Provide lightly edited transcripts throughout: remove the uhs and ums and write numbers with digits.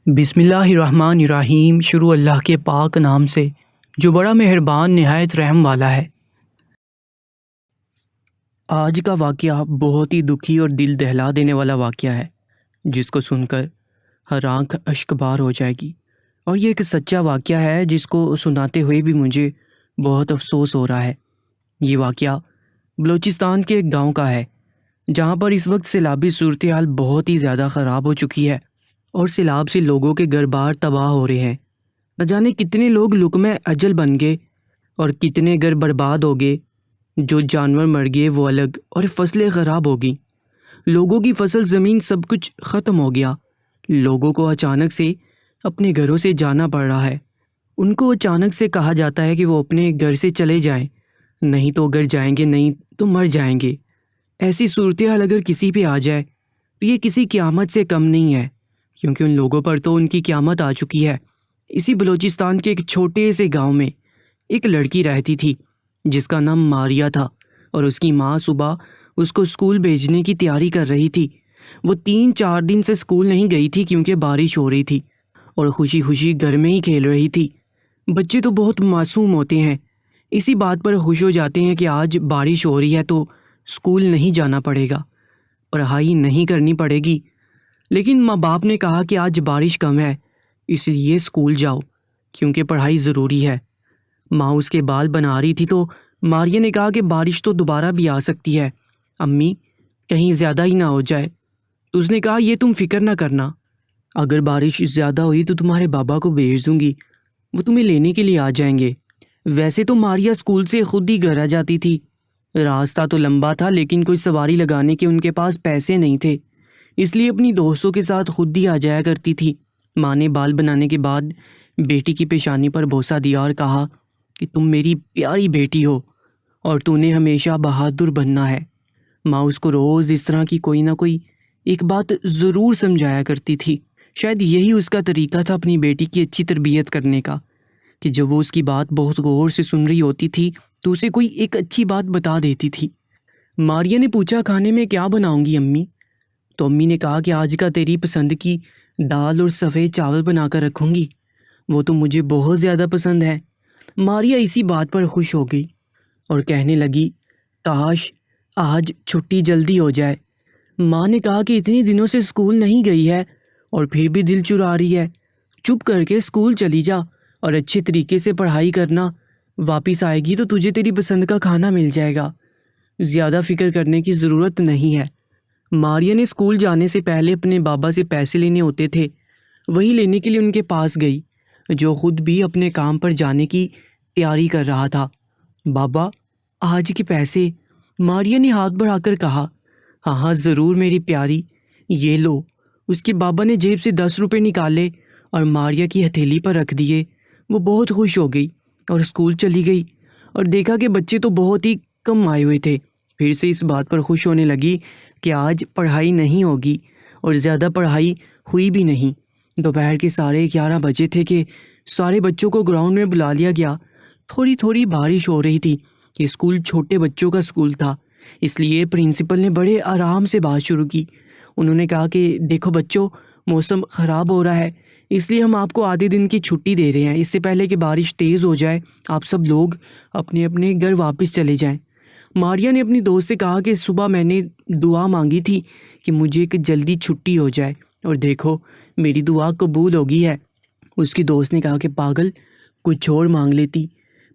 بسم اللہ الرحمن الرحیم۔ شروع اللہ کے پاک نام سے جو بڑا مہربان نہایت رحم والا ہے۔ آج کا واقعہ بہت ہی دکھی اور دل دہلا دینے والا واقعہ ہے، جس کو سن کر ہر آنکھ اشک بار ہو جائے گی، اور یہ ایک سچا واقعہ ہے جس کو سناتے ہوئے بھی مجھے بہت افسوس ہو رہا ہے۔ یہ واقعہ بلوچستان کے ایک گاؤں کا ہے، جہاں پر اس وقت سیلابی صورتحال بہت ہی زیادہ خراب ہو چکی ہے، اور سیلاب سے لوگوں کے گھر بار تباہ ہو رہے ہیں۔ نہ جانے کتنے لوگ لقمہ اجل بن گئے اور کتنے گھر برباد ہو گئے۔ جو جانور مر گئے وہ الگ، اور فصلیں خراب ہو گئیں۔ لوگوں کی فصل زمین سب کچھ ختم ہو گیا۔ لوگوں کو اچانک سے اپنے گھروں سے جانا پڑ رہا ہے۔ ان کو اچانک سے کہا جاتا ہے کہ وہ اپنے گھر سے چلے جائیں، نہیں تو گھر جائیں گے، نہیں تو مر جائیں گے۔ ایسی صورتحال اگر کسی پہ آ جائے تو یہ کسی قیامت سے کم نہیں ہے، کیونکہ ان لوگوں پر تو ان کی قیامت آ چکی ہے۔ اسی بلوچستان کے ایک چھوٹے سے گاؤں میں ایک لڑکی رہتی تھی جس کا نام ماریا تھا، اور اس کی ماں صبح اس کو اسکول بھیجنے کی تیاری کر رہی تھی۔ وہ 3-4 دن سے اسکول نہیں گئی تھی کیونکہ بارش ہو رہی تھی، اور خوشی خوشی گھر میں ہی کھیل رہی تھی۔ بچے تو بہت معصوم ہوتے ہیں، اسی بات پر خوش ہو جاتے ہیں کہ آج بارش ہو رہی ہے تو اسکول نہیں جانا پڑے گا، پڑھائی نہیں کرنی پڑے گی۔ لیکن ماں باپ نے کہا کہ آج بارش کم ہے، اس لیے اسکول جاؤ کیونکہ پڑھائی ضروری ہے۔ ماں اس کے بال بنا رہی تھی تو ماریا نے کہا کہ بارش تو دوبارہ بھی آ سکتی ہے، امی کہیں زیادہ ہی نہ ہو جائے۔ تو اس نے کہا یہ تم فکر نہ کرنا، اگر بارش زیادہ ہوئی تو تمہارے بابا کو بھیج دوں گی، وہ تمہیں لینے کے لیے آ جائیں گے۔ ویسے تو ماریا اسکول سے خود ہی گھر آ جاتی تھی۔ راستہ تو لمبا تھا لیکن کوئی سواری لگانے کے ان کے پاس پیسے نہیں تھے، اس لیے اپنی دوستوں کے ساتھ خود ہی آ جایا کرتی تھی۔ ماں نے بال بنانے کے بعد بیٹی کی پیشانی پر بوسہ دیا اور کہا کہ تم میری پیاری بیٹی ہو اور تو نے ہمیشہ بہادر بننا ہے۔ ماں اس کو روز اس طرح کی کوئی نہ کوئی ایک بات ضرور سمجھایا کرتی تھی۔ شاید یہی اس کا طریقہ تھا اپنی بیٹی کی اچھی تربیت کرنے کا، کہ جب وہ اس کی بات بہت غور سے سن رہی ہوتی تھی تو اسے کوئی ایک اچھی بات بتا دیتی تھی۔ ماریا نے پوچھا کھانے میں کیا بناؤں گی امی؟ تو امی نے کہا کہ آج کا تیری پسند کی دال اور سفید چاول بنا کر رکھوں گی، وہ تو مجھے بہت زیادہ پسند ہے۔ ماریا اسی بات پر خوش ہو گئی اور کہنے لگی کاش آج چھٹی جلدی ہو جائے۔ ماں نے کہا کہ اتنے دنوں سے اسکول نہیں گئی ہے اور پھر بھی دل چرا رہی ہے، چپ کر کے اسکول چلی جا اور اچھے طریقے سے پڑھائی کرنا، واپس آئے گی تو تجھے تیری پسند کا کھانا مل جائے گا، زیادہ فکر کرنے کی ضرورت نہیں ہے۔ ماریا نے اسکول جانے سے پہلے اپنے بابا سے پیسے لینے ہوتے تھے، وہی لینے کے لیے ان کے پاس گئی، جو خود بھی اپنے کام پر جانے کی تیاری کر رہا تھا۔ بابا آج کے پیسے؟ ماریا نے ہاتھ بڑھا کر کہا۔ ہاں ہاں ضرور میری پیاری، یہ لو۔ اس کے بابا نے جیب سے 10 روپے نکالے اور ماریا کی ہتھیلی پر رکھ دیے۔ وہ بہت خوش ہو گئی اور اسکول چلی گئی، اور دیکھا کہ بچے تو بہت ہی کم آئے ہوئے تھے۔ پھر سے اس بات پر خوش ہونے لگی کہ آج پڑھائی نہیں ہوگی، اور زیادہ پڑھائی ہوئی بھی نہیں۔ دوپہر کے 11:30 بجے تھے کہ سارے بچوں کو گراؤنڈ میں بلا لیا گیا۔ تھوڑی تھوڑی بارش ہو رہی تھی، کہ اسکول چھوٹے بچوں کا اسکول تھا، اس لیے پرنسپل نے بڑے آرام سے بات شروع کی۔ انہوں نے کہا کہ دیکھو بچوں، موسم خراب ہو رہا ہے، اس لیے ہم آپ کو آدھے دن کی چھٹی دے رہے ہیں۔ اس سے پہلے کہ بارش تیز ہو جائے آپ سب لوگ اپنے اپنے گھر واپس چلے جائیں۔ ماریا نے اپنی دوست سے کہا کہ صبح میں نے دعا مانگی تھی کہ مجھے ایک جلدی چھٹی ہو جائے، اور دیکھو میری دعا قبول ہو گئی ہے۔ اس کی دوست نے کہا کہ پاگل، کچھ اور مانگ لیتی۔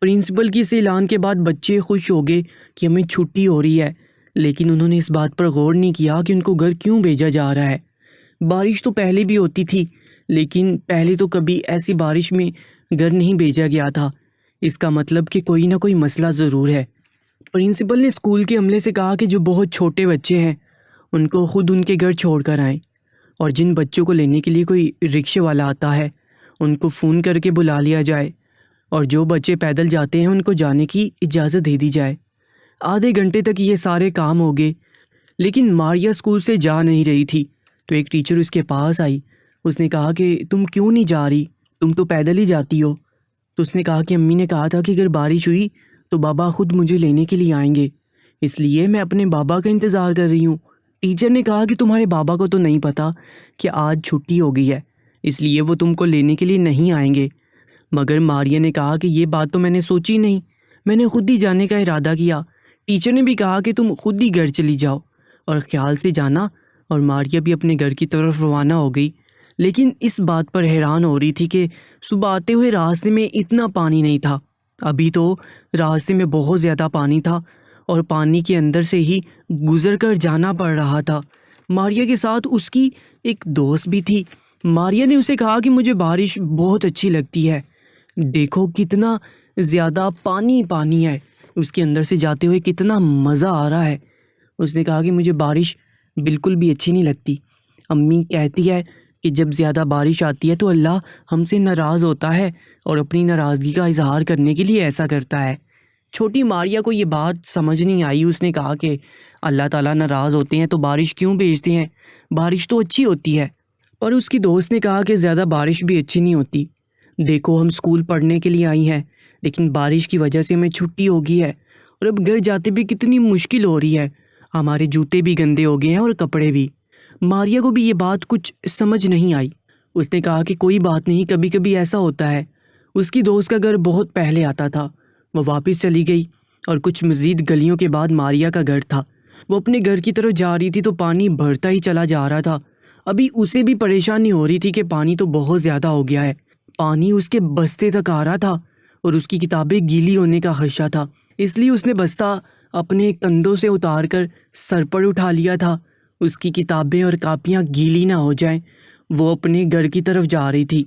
پرنسپل کی اس اعلان کے بعد بچے خوش ہو گئے کہ ہمیں چھٹی ہو رہی ہے، لیکن انہوں نے اس بات پر غور نہیں کیا کہ ان کو گھر کیوں بھیجا جا رہا ہے۔ بارش تو پہلے بھی ہوتی تھی، لیکن پہلے تو کبھی ایسی بارش میں گھر نہیں بھیجا گیا تھا۔ اس کا مطلب کہ کوئی نہ کوئی مسئلہ ضرور ہے۔ پرنسپل نے اسکول کے عملے سے کہا کہ جو بہت چھوٹے بچے ہیں ان کو خود ان کے گھر چھوڑ کر آئیں، اور جن بچوں کو لینے کے لیے کوئی رکشے والا آتا ہے ان کو فون کر کے بلا لیا جائے، اور جو بچے پیدل جاتے ہیں ان کو جانے کی اجازت دے دی جائے۔ آدھے گھنٹے تک یہ سارے کام ہو گئے، لیکن ماریا اسکول سے جا نہیں رہی تھی، تو ایک ٹیچر اس کے پاس آئی۔ اس نے کہا کہ تم کیوں نہیں جا رہی، تم تو پیدل ہی جاتی ہو۔ تو اس نے کہا کہ امی نے کہا تھا کہ اگر بارش ہوئی تو بابا خود مجھے لینے کے لیے آئیں گے، اس لیے میں اپنے بابا کا انتظار کر رہی ہوں۔ ٹیچر نے کہا کہ تمہارے بابا کو تو نہیں پتہ کہ آج چھٹی ہو گئی ہے، اس لیے وہ تم کو لینے کے لیے نہیں آئیں گے۔ مگر ماریا نے کہا کہ یہ بات تو میں نے سوچی نہیں، میں نے خود ہی جانے کا ارادہ کیا۔ ٹیچر نے بھی کہا کہ تم خود ہی گھر چلی جاؤ اور خیال سے جانا، اور ماریا بھی اپنے گھر کی طرف روانہ ہو گئی۔ لیکن اس بات پر حیران ہو رہی تھی کہ صبح آتے ہوئے راستے میں اتنا پانی نہیں تھا، ابھی تو راستے میں بہت زیادہ پانی تھا اور پانی کے اندر سے ہی گزر کر جانا پڑ رہا تھا۔ ماریا کے ساتھ اس کی ایک دوست بھی تھی۔ ماریا نے اسے کہا کہ مجھے بارش بہت اچھی لگتی ہے، دیکھو کتنا زیادہ پانی پانی ہے، اس کے اندر سے جاتے ہوئے کتنا مزہ آ رہا ہے۔ اس نے کہا کہ مجھے بارش بالکل بھی اچھی نہیں لگتی، امی کہتی ہے کہ جب زیادہ بارش آتی ہے تو اللہ ہم سے ناراض ہوتا ہے اور اپنی ناراضگی کا اظہار کرنے کے لیے ایسا کرتا ہے۔ چھوٹی ماریا کو یہ بات سمجھ نہیں آئی۔ اس نے کہا کہ اللہ تعالیٰ ناراض ہوتے ہیں تو بارش کیوں بھیجتے ہیں، بارش تو اچھی ہوتی ہے۔ اور اس کی دوست نے کہا کہ زیادہ بارش بھی اچھی نہیں ہوتی، دیکھو ہم اسکول پڑھنے کے لیے آئی ہیں لیکن بارش کی وجہ سے ہمیں چھٹی ہو گئی ہے اور اب گھر جاتے بھی کتنی مشکل ہو رہی ہے، ہمارے جوتے بھی گندے ہو گئے ہیں اور کپڑے بھی۔ ماریا کو بھی یہ بات کچھ سمجھ نہیں آئی۔ اس نے کہا کہ کوئی بات نہیں، کبھی کبھی ایسا ہوتا ہے۔ اس کی دوست کا گھر بہت پہلے آتا تھا، وہ واپس چلی گئی اور کچھ مزید گلیوں کے بعد ماریا کا گھر تھا۔ وہ اپنے گھر کی طرف جا رہی تھی تو پانی بڑھتا ہی چلا جا رہا تھا۔ ابھی اسے بھی پریشانی ہو رہی تھی کہ پانی تو بہت زیادہ ہو گیا ہے، پانی اس کے بستے تک آ رہا تھا اور اس کی کتابیں گیلی ہونے کا خدشہ تھا، اس لیے اس نے بستہ اپنے کندھوں سے اتار کر سر پر اٹھا لیا تھا، اس کی کتابیں اور کاپیاں گیلی نہ ہو جائیں۔ وہ اپنے گھر کی طرف جا رہی تھی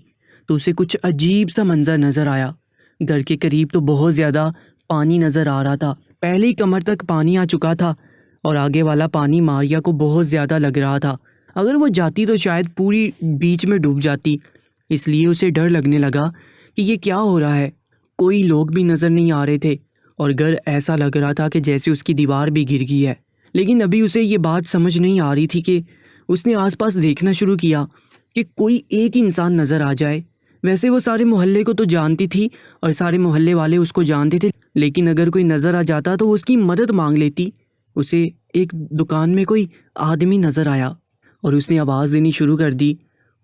تو اسے کچھ عجیب سا منظر نظر آیا۔ گھر کے قریب تو بہت زیادہ پانی نظر آ رہا تھا، پہلے ہی کمر تک پانی آ چکا تھا اور آگے والا پانی ماریا کو بہت زیادہ لگ رہا تھا، اگر وہ جاتی تو شاید پوری بیچ میں ڈوب جاتی۔ اس لیے اسے ڈر لگنے لگا کہ یہ کیا ہو رہا ہے، کوئی لوگ بھی نظر نہیں آ رہے تھے اور گھر ایسا لگ رہا تھا کہ جیسے اس کی دیوار بھی گر گئی ہے۔ لیکن ابھی اسے یہ بات سمجھ نہیں آ رہی تھی کہ اس نے آس پاس دیکھنا شروع کیا کہ کوئی ایک انسان نظر آ جائے۔ ویسے وہ سارے محلے کو تو جانتی تھی اور سارے محلے والے اس کو جانتے تھے، لیکن اگر کوئی نظر آ جاتا تو وہ اس کی مدد مانگ لیتی۔ اسے ایک دکان میں کوئی آدمی نظر آیا اور اس نے آواز دینی شروع کر دی۔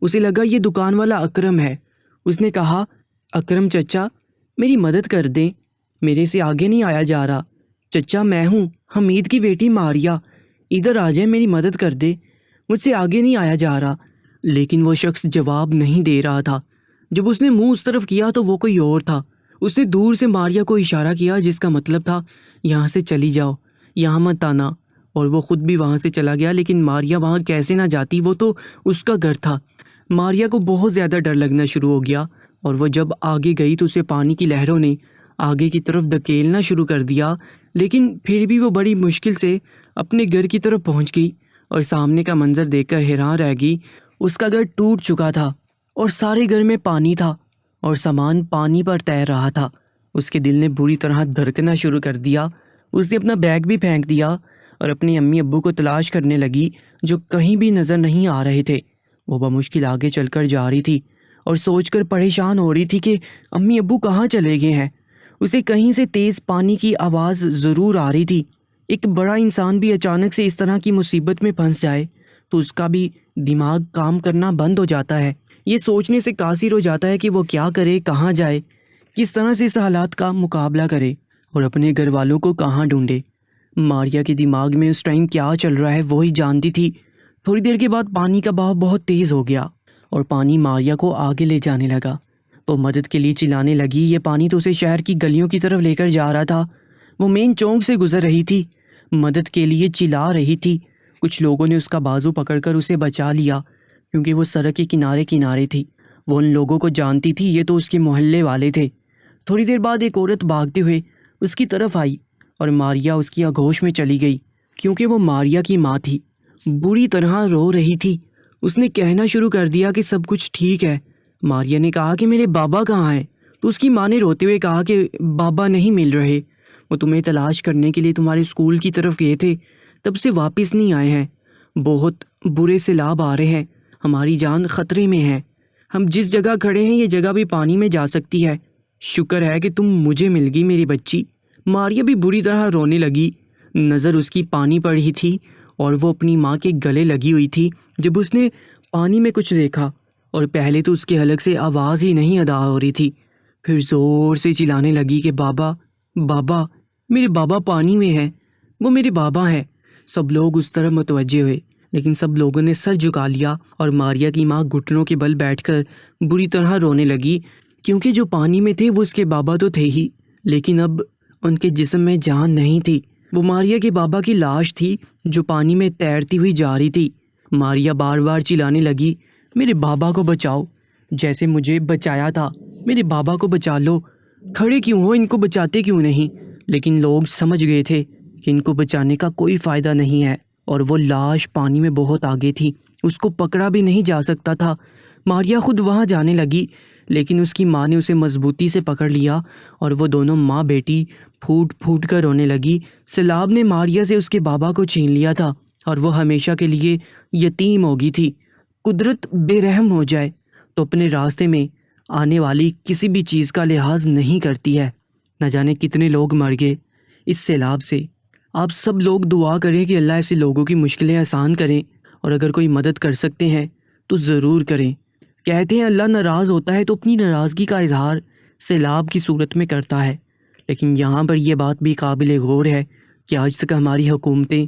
اسے لگا یہ دکان والا اکرم ہے۔ اس نے کہا، اکرم چچا میری مدد کر دیں، میرے سے آگے نہیں آیا جا رہا۔ چچا میں ہوں حمید کی بیٹی ماریا، ادھر آ جائے، میری مدد کر دے، مجھ سے آگے نہیں آیا جا رہا۔ لیکن وہ شخص جواب نہیں دے رہا تھا۔ جب اس نے منہ اس طرف کیا تو وہ کوئی اور تھا۔ اس نے دور سے ماریا کو اشارہ کیا جس کا مطلب تھا یہاں سے چلی جاؤ، یہاں مت آنا، اور وہ خود بھی وہاں سے چلا گیا۔ لیکن ماریا وہاں کیسے نہ جاتی، وہ تو اس کا گھر تھا۔ ماریا کو بہت زیادہ ڈر لگنا شروع ہو گیا اور وہ جب آگے گئی تو اسے پانی کی لہروں نے آگے کی طرف دھکیلنا شروع کر دیا، لیکن پھر بھی وہ بڑی مشکل سے اپنے گھر کی طرف پہنچ گئی اور سامنے کا منظر دیکھ کر حیران رہ گئی۔ اس کا گھر ٹوٹ چکا تھا اور سارے گھر میں پانی تھا اور سامان پانی پر تیر رہا تھا۔ اس کے دل نے بری طرح دھڑکنا شروع کر دیا۔ اس نے اپنا بیگ بھی پھینک دیا اور اپنی امی ابو کو تلاش کرنے لگی جو کہیں بھی نظر نہیں آ رہے تھے۔ وہ بمشکل آگے چل کر جا رہی تھی اور سوچ کر پریشان ہو رہی تھی کہ امی ابو کہاں چلے گئے ہیں۔ اسے کہیں سے تیز پانی کی آواز ضرور آ رہی تھی۔ ایک بڑا انسان بھی اچانک سے اس طرح کی مصیبت میں پھنس جائے تو اس کا بھی دماغ کام کرنا بند ہو جاتا ہے، یہ سوچنے سے قاصر ہو جاتا ہے کہ وہ کیا کرے، کہاں جائے، کس طرح سے اس حالات کا مقابلہ کرے اور اپنے گھر والوں کو کہاں ڈھونڈے۔ ماریا کے دماغ میں اس ٹائم کیا چل رہا ہے وہی جانتی تھی۔ تھوڑی دیر کے بعد پانی کا بہاؤ بہت تیز ہو گیا اور پانی ماریا کو آگے لے جانے لگا۔ وہ مدد کے لیے چلانے لگی۔ یہ پانی تو اسے شہر کی گلیوں کی طرف لے کر جا رہا تھا۔ وہ مین چوک سے گزر رہی تھی، مدد کے لیے چلا رہی تھی۔ کچھ لوگوں نے اس کا بازو پکڑ کر اسے بچا لیا کیونکہ وہ سڑک کے کنارے تھی۔ وہ ان لوگوں کو جانتی تھی، یہ تو اس کے محلے والے تھے۔ تھوڑی دیر بعد ایک عورت بھاگتے ہوئے اس کی طرف آئی اور ماریا اس کی آغوش میں چلی گئی کیونکہ وہ ماریا کی ماں تھی۔ بری طرح رو رہی تھی۔ اس نے کہنا شروع کر دیا کہ سب کچھ ٹھیک ہے۔ ماریا نے کہا کہ میرے بابا کہاں ہیں؟ تو اس کی ماں نے روتے ہوئے کہا کہ بابا نہیں مل رہے، وہ تمہیں تلاش کرنے کے لیے تمہارے اسکول کی طرف گئے تھے، تب سے واپس نہیں آئے ہیں، بہت برے سیلاب آ رہے ہیں، ہماری جان خطرے میں ہے، ہم جس جگہ کھڑے ہیں یہ جگہ بھی پانی میں جا سکتی ہے، شکر ہے کہ تم مجھے مل گئی میری بچی۔ ماریا بھی بری طرح رونے لگی، نظر اس کی پانی پر ہی تھی اور وہ اپنی ماں کے گلے لگی ہوئی تھی۔ جب اس نے پانی میں کچھ دیکھا اور پہلے تو اس کے حلق سے آواز ہی نہیں ادا ہو رہی تھی، پھر زور سے چلانے لگی کہ بابا بابا، میرے بابا پانی میں ہیں، وہ میرے بابا ہیں۔ سب لوگ اس طرف متوجہ ہوئے، لیکن سب لوگوں نے سر جھکا لیا اور ماریا کی ماں گھٹنوں کے بل بیٹھ کر بری طرح رونے لگی، کیونکہ جو پانی میں تھے وہ اس کے بابا تو تھے ہی، لیکن اب ان کے جسم میں جان نہیں تھی۔ وہ ماریا کے بابا کی لاش تھی جو پانی میں تیرتی ہوئی جا رہی تھی۔ ماریا بار بار چلانے لگی، میرے بابا کو بچاؤ، جیسے مجھے بچایا تھا، میرے بابا کو بچا لو، کھڑے کیوں ہو، ان کو بچاتے کیوں نہیں؟ لیکن لوگ سمجھ گئے تھے کہ ان کو بچانے کا کوئی فائدہ نہیں ہے، اور وہ لاش پانی میں بہت آگے تھی، اس کو پکڑا بھی نہیں جا سکتا تھا۔ ماریا خود وہاں جانے لگی، لیکن اس کی ماں نے اسے مضبوطی سے پکڑ لیا اور وہ دونوں ماں بیٹی پھوٹ پھوٹ کر رونے لگی۔ سیلاب نے ماریا سے اس کے بابا کو چھین لیا تھا اور وہ ہمیشہ کے لیے یتیم ہو گئی تھی۔ قدرت بے رحم ہو جائے تو اپنے راستے میں آنے والی کسی بھی چیز کا لحاظ نہیں کرتی ہے۔ نہ جانے کتنے لوگ مر گئے اس سیلاب سے۔ آپ سب لوگ دعا کریں کہ اللہ ایسے لوگوں کی مشکلیں آسان کریں، اور اگر کوئی مدد کر سکتے ہیں تو ضرور کریں۔ کہتے ہیں اللہ ناراض ہوتا ہے تو اپنی ناراضگی کا اظہار سیلاب کی صورت میں کرتا ہے، لیکن یہاں پر یہ بات بھی قابل غور ہے کہ آج تک ہماری حکومتیں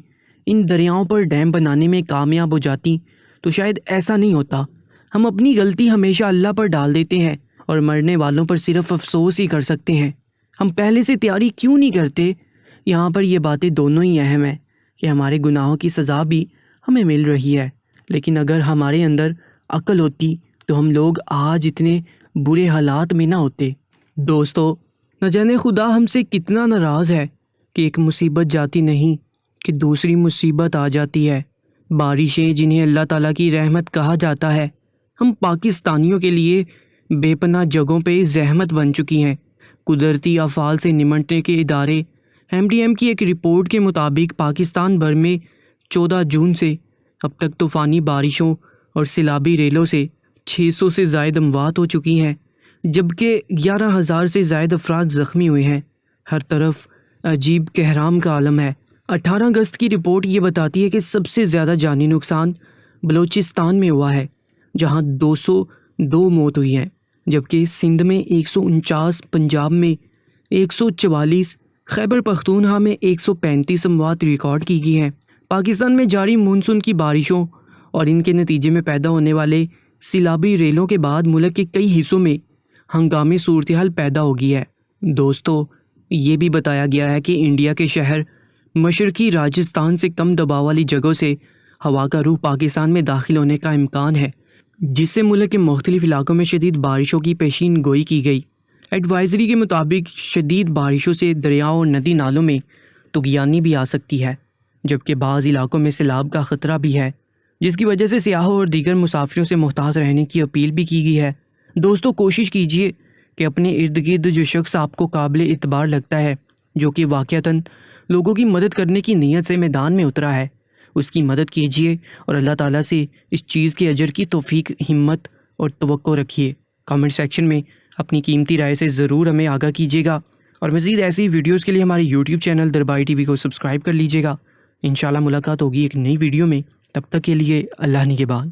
ان دریاؤں پر ڈیم بنانے میں کامیاب ہو جاتی تو شاید ایسا نہیں ہوتا۔ ہم اپنی غلطی ہمیشہ اللہ پر ڈال دیتے ہیں اور مرنے والوں پر صرف افسوس ہی کر سکتے ہیں۔ ہم پہلے سے تیاری کیوں نہیں کرتے؟ یہاں پر یہ باتیں دونوں ہی اہم ہیں کہ ہمارے گناہوں کی سزا بھی ہمیں مل رہی ہے، لیکن اگر ہمارے اندر عقل ہوتی تو ہم لوگ آج اتنے برے حالات میں نہ ہوتے۔ دوستو، نہ جانے خدا ہم سے کتنا ناراض ہے کہ ایک مصیبت جاتی نہیں کہ دوسری مصیبت آ جاتی ہے۔ بارشیں جنہیں اللہ تعالیٰ کی رحمت کہا جاتا ہے، ہم پاکستانیوں کے لیے بے پناہ جگہوں پہ زحمت بن چکی ہیں۔ قدرتی آفات سے نمٹنے کے ادارے MDM کی ایک رپورٹ کے مطابق پاکستان بھر میں 14 جون سے اب تک طوفانی بارشوں اور سیلابی ریلوں سے 600 سے زائد اموات ہو چکی ہیں، جبکہ 11,000 سے زائد افراد زخمی ہوئے ہیں۔ ہر طرف عجیب کہرام کا عالم ہے۔ 18 اگست کی رپورٹ یہ بتاتی ہے کہ سب سے زیادہ جانی نقصان بلوچستان میں ہوا ہے، جہاں 202 موت ہوئی ہیں، جبکہ سندھ میں 149، پنجاب میں 144، خیبر پختونخوا میں 135 اموات ریکارڈ کی گئی ہیں۔ پاکستان میں جاری مونسون کی بارشوں اور ان کے نتیجے میں پیدا ہونے والے سیلابی ریلوں کے بعد ملک کے کئی حصوں میں ہنگامی صورتحال پیدا ہو گئی ہے۔ دوستو، یہ بھی بتایا گیا ہے کہ انڈیا کے شہر مشرقی راجستھان سے کم دباؤ والی جگہوں سے ہوا کا رخ پاکستان میں داخل ہونے کا امکان ہے، جس سے ملک کے مختلف علاقوں میں شدید بارشوں کی پیشین گوئی کی گئی۔ ایڈوائزری کے مطابق شدید بارشوں سے دریاؤں اور ندی نالوں میں طغیانی بھی آ سکتی ہے، جبکہ بعض علاقوں میں سیلاب کا خطرہ بھی ہے، جس کی وجہ سے سیاحوں اور دیگر مسافروں سے محتاط رہنے کی اپیل بھی کی گئی ہے۔ دوستو، کوشش کیجیے کہ اپنے ارد گرد جو شخص آپ کو قابل اعتبار لگتا ہے، جو کہ واقعتاً لوگوں کی مدد کرنے کی نیت سے میدان میں اترا ہے، اس کی مدد کیجیے اور اللہ تعالیٰ سے اس چیز کے اجر کی توفیق، ہمت اور توقع رکھیے۔ کامنٹ سیکشن میں اپنی قیمتی رائے سے ضرور ہمیں آگاہ کیجیے گا، اور مزید ایسی ویڈیوز کے لیے ہمارے YouTube چینل درباری TV کو سبسکرائب کر لیجیے گا۔ انشاءاللہ ملاقات ہوگی ایک نئی ویڈیو میں، تب تک کے لیے اللہ نگہبان۔